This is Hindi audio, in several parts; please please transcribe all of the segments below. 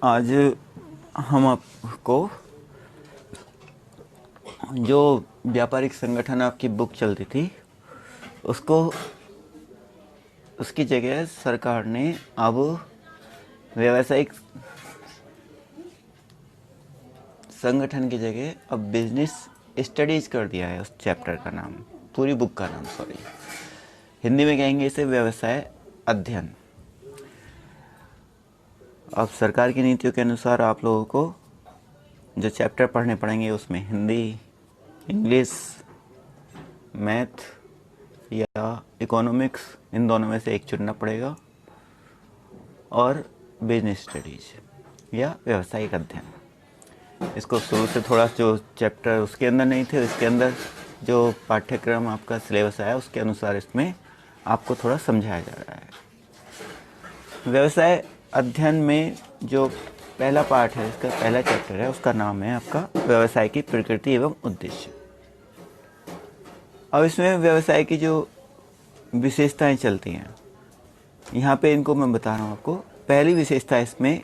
आज हम आपको जो व्यापारिक संगठन आपकी बुक चलती थी उसको उसकी जगह सरकार ने अब व्यावसायिक संगठन की जगह अब बिजनेस स्टडीज कर दिया है। उस चैप्टर का नाम, पूरी बुक का नाम, सॉरी, हिंदी में कहेंगे इसे व्यवसाय अध्ययन। अब सरकार की नीतियों के अनुसार आप लोगों को जो चैप्टर पढ़ने पड़ेंगे उसमें हिंदी, इंग्लिश, मैथ या इकोनॉमिक्स, इन दोनों में से एक चुनना पड़ेगा, और बिजनेस स्टडीज या व्यावसायिक अध्ययन। इसको शुरू से थोड़ा जो चैप्टर उसके अंदर नहीं थे, इसके अंदर जो पाठ्यक्रम आपका सिलेबस आया उसके अनुसार इसमें आपको थोड़ा समझाया जा रहा है। व्यवसाय अध्ययन में जो पहला पार्ट है, इसका पहला चैप्टर है, उसका नाम है आपका व्यवसाय की प्रकृति एवं उद्देश्य। अब इसमें व्यवसाय की जो विशेषताएं चलती हैं, यहाँ पे इनको मैं बता रहा हूँ आपको। पहली विशेषता इसमें,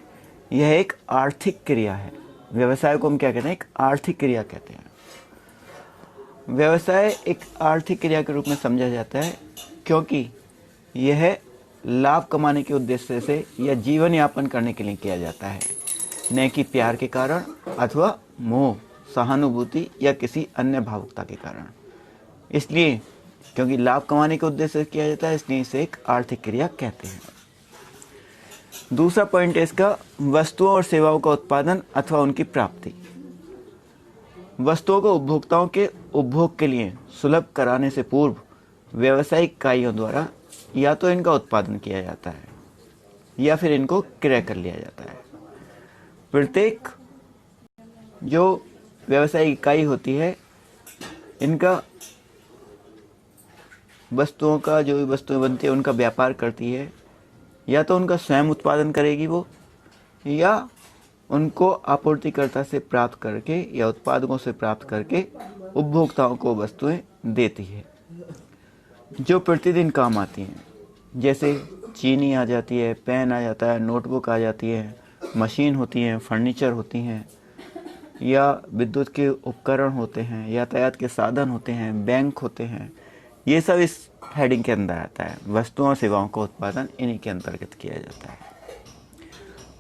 यह एक आर्थिक क्रिया है। व्यवसाय को हम क्या कहते हैं? एक आर्थिक क्रिया कहते हैं। व्यवसाय एक आर्थिक क्रिया के रूप में समझा जाता है क्योंकि यह लाभ कमाने के उद्देश्य से या जीवन यापन करने के लिए किया जाता है, न कि प्यार के कारण अथवा मोह, सहानुभूति या किसी अन्य भावुकता के कारण। इसलिए क्योंकि लाभ कमाने के उद्देश्य से किया जाता है, इसलिए इसे एक आर्थिक क्रिया कहते हैं। दूसरा पॉइंट है इसका, वस्तुओं और सेवाओं का उत्पादन अथवा उनकी प्राप्ति। वस्तुओं को उपभोक्ताओं के उपभोग के लिए सुलभ कराने से पूर्व व्यावसायिक इकाइयों द्वारा या तो इनका उत्पादन किया जाता है या फिर इनको क्रय कर लिया जाता है। प्रत्येक जो व्यावसायिक इकाई होती है, इनका वस्तुओं का, जो भी वस्तुएं बनती है उनका व्यापार करती है, या तो उनका स्वयं उत्पादन करेगी वो, या उनको आपूर्तिकर्ता से प्राप्त करके या उत्पादकों से प्राप्त करके उपभोक्ताओं को वस्तुएं देती है जो प्रतिदिन काम आती हैं। जैसे चीनी आ जाती है, पेन आ जाता है, नोटबुक आ जाती है, मशीन होती हैं, फर्नीचर होती हैं, या विद्युत के उपकरण होते हैं, यातायात के साधन होते हैं, बैंक होते हैं। ये सब इस हेडिंग के अंदर आता है। वस्तुओं और सेवाओं का उत्पादन इन्हीं के अंतर्गत किया जाता है।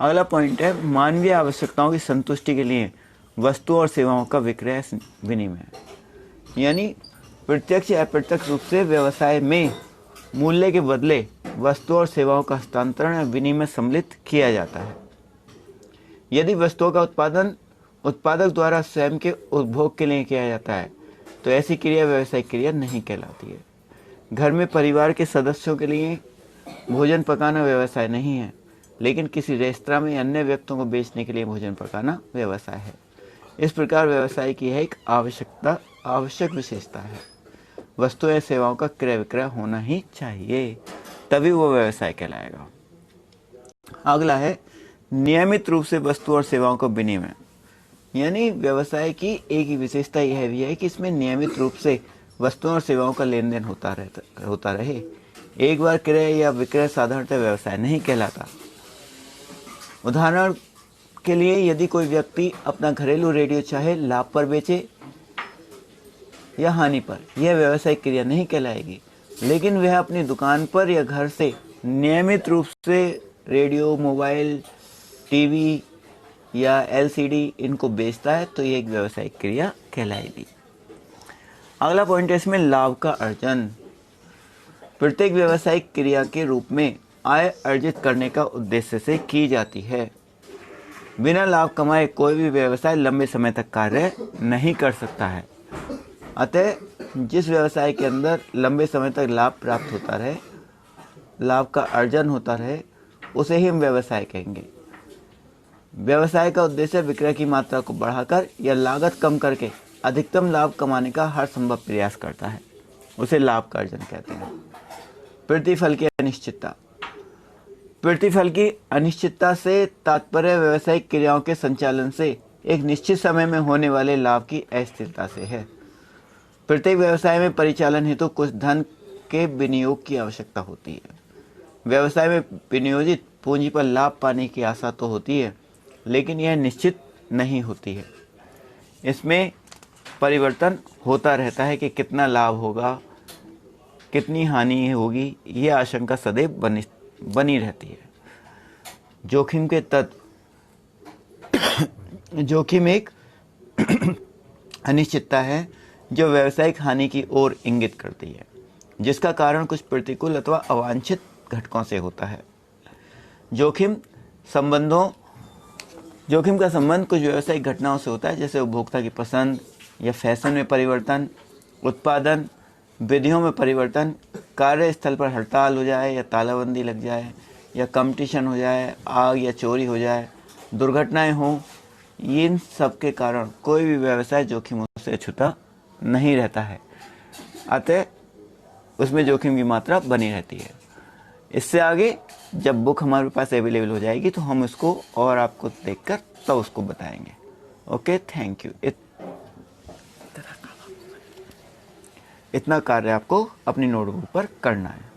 अगला पॉइंट है, मानवीय आवश्यकताओं की संतुष्टि के लिए वस्तुओं और सेवाओं का विक्रय विनिमय। यानी प्रत्यक्ष या अप्रत्यक्ष रूप से व्यवसाय में मूल्य के बदले वस्तुओं और सेवाओं का हस्तांतरण या विनिमय सम्मिलित किया जाता है। यदि वस्तुओं का उत्पादन उत्पादक द्वारा स्वयं के उपभोग के लिए किया जाता है तो ऐसी क्रिया व्यावसायिक क्रिया नहीं कहलाती है। घर में परिवार के सदस्यों के लिए भोजन पकाना व्यवसाय नहीं है, लेकिन किसी रेस्तरां में अन्य व्यक्तियों को बेचने के लिए भोजन पकाना व्यवसाय है। इस प्रकार व्यवसाय की यह एक आवश्यक विशेषता है। वस्तुओं या सेवाओं का क्रय विक्रय होना ही चाहिए, तभी वो व्यवसाय कहलाएगा। अगला है, नियमित रूप से वस्तुओं और सेवाओं का विनिमय। यानी व्यवसाय की एक ही विशेषता यह भी है कि इसमें नियमित रूप से वस्तुओं और सेवाओं का लेन देन होता रहे। एक बार क्रय या विक्रय साधारणतः व्यवसाय नहीं कहलाता। उदाहरण के लिए, यदि कोई व्यक्ति अपना घरेलू रेडियो चाहे लाभ पर बेचे या हानि पर, यह व्यवसायिक क्रिया नहीं कहलाएगी। लेकिन वह अपनी दुकान पर या घर से नियमित रूप से रेडियो, मोबाइल, टीवी या एलसीडी इनको बेचता है तो ये एक व्यावसायिक क्रिया कहलाएगी। अगला पॉइंट है इसमें, लाभ का अर्जन। प्रत्येक व्यावसायिक क्रिया के रूप में आय अर्जित करने का उद्देश्य से की जाती है। बिना लाभ कमाए कोई भी व्यवसाय लंबे समय तक कार्य नहीं कर सकता है। अतः जिस व्यवसाय के अंदर लंबे समय तक लाभ प्राप्त होता रहे, लाभ का अर्जन होता रहे, उसे ही हम व्यवसाय कहेंगे। व्यवसाय का उद्देश्य विक्रय की मात्रा को बढ़ाकर या लागत कम करके अधिकतम लाभ कमाने का हर संभव प्रयास करता है, उसे लाभ का अर्जन कहते हैं। प्रतिफल की अनिश्चितता। प्रतिफल की अनिश्चितता से तात्पर्य व्यावसायिक क्रियाओं के संचालन से एक निश्चित समय में होने वाले लाभ की अस्थिरता से है। प्रत्येक व्यवसाय में परिचालन हेतु कुछ धन के विनियोग की आवश्यकता होती है। व्यवसाय में विनियोजित पूंजी पर लाभ पाने की आशा तो होती है, लेकिन यह निश्चित नहीं होती है। इसमें परिवर्तन होता रहता है कि कितना लाभ होगा, कितनी हानि होगी, यह आशंका सदैव बनी रहती है। जोखिम के तत्व। जोखिम एक अनिश्चितता है जो व्यावसायिक हानि की ओर इंगित करती है, जिसका कारण कुछ प्रतिकूल अथवा अवांछित घटकों से होता है। जोखिम का संबंध कुछ व्यावसायिक घटनाओं से होता है, जैसे उपभोक्ता की पसंद या फैशन में परिवर्तन, उत्पादन विधियों में परिवर्तन, कार्यस्थल पर हड़ताल हो जाए या तालाबंदी लग जाए, या कंपटीशन हो जाए, आग या चोरी हो जाए, दुर्घटनाएं हों। इन सब के कारण कोई भी व्यवसाय जोखिमों से अछूता नहीं रहता है, अतः उसमें जोखिम की मात्रा बनी रहती है। इससे आगे जब बुक हमारे पास अवेलेबल हो जाएगी तो हम उसको और आपको देखकर तब उसको बताएंगे। Okay, thank you. इतना कार्य आपको अपनी नोटबुक पर करना है।